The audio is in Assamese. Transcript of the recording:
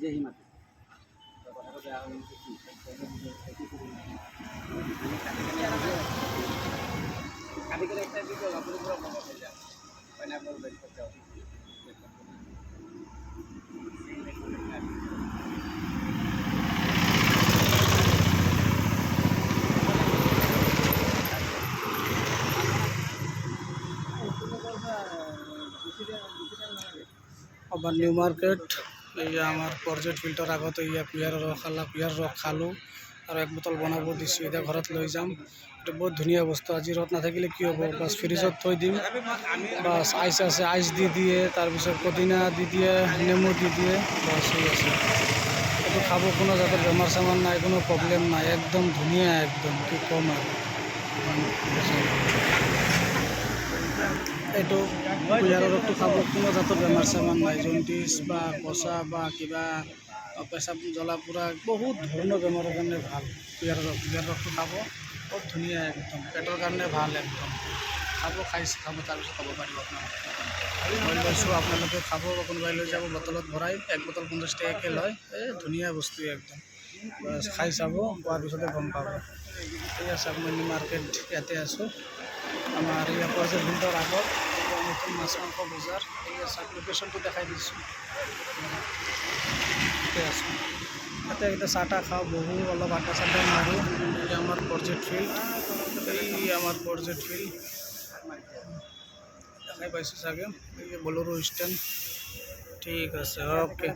নিজে সি মাতে কথাটো বেয়া হৈ কাটি কেনে একটা দিকে আপুনি পুরো মনে হয়ে যায় পাইনাপল বের করতে হবে আবার নিউ মার্কেট এই আমার পর্যট ফিল্টার আগত ইয়া পিয়ার রস খালোঁ আর এক বোতল বনাব দিছোঁ এতিয়া ঘৰত লৈ যাম। এটা বহুত ধুনীয়া বস্তু আজি ৰদ নাথাকিলে কি হ'ব বাছ ফ্ৰিজত থৈ দিম বাছ আইচ আছে আইচ দি দিয়ে তাৰপিছত পদিনা দি দিয়ে নেমু দি দিয়ে বাছ হৈ আছে এইটো খাব কোনো যাতে বেমাৰ চেমাৰ নাই কোনো প্ৰব্লেম নাই একদম ধুনীয়া একদম কি ক'ম আৰু এইটো কুঁহিয়াৰৰ ৰসটো খাব কোনো জাতৰ বেমাৰ চেমাৰ নাই জণ্ডিছ বা কচা বা কিবা পেচাব জ্বলা পোৰা বহুত ধৰণৰ বেমাৰৰ কাৰণে ভাল কুঁহিয়াৰৰ ৰসটো খাব বহুত ধুনীয়া একদম পেটৰ কাৰণে ভাল একদম খাব খাব তাৰপিছত খাব পাৰিব আপোনালোকে মই লৈছোঁ আপোনালোকে খাব কোনোবাই লৈ যাব বটলত ভৰাই এক বটল 50 টকাকৈ লয় এই ধুনীয়া বস্তু একদম বাছ খাই চাব খোৱাৰ পিছতে গম পাব। ঠিক আছে মই নিউ মাৰ্কেট ইয়াতে আছোঁ আমাৰ ইয়াৰ পৰ্যট ফিল্টাৰ আগত নতুন মাছ মাংস বজাৰ এই আছে লোকেশ্যনটো দেখাই দিছোঁ ইয়াতে আছোঁ ইয়াতে এতিয়া চাহ তাহ খাওঁ বহু অলপ আড্ডা চাড্ডা মাৰোঁ এই আমাৰ পৰ্যট ফিল্ড এই আমাৰ পৰ্যট ফিল্ড দেখাই পাইছোঁ চাগে এই বলেৰো ষ্টেণ্ড ঠিক আছে অ'কে।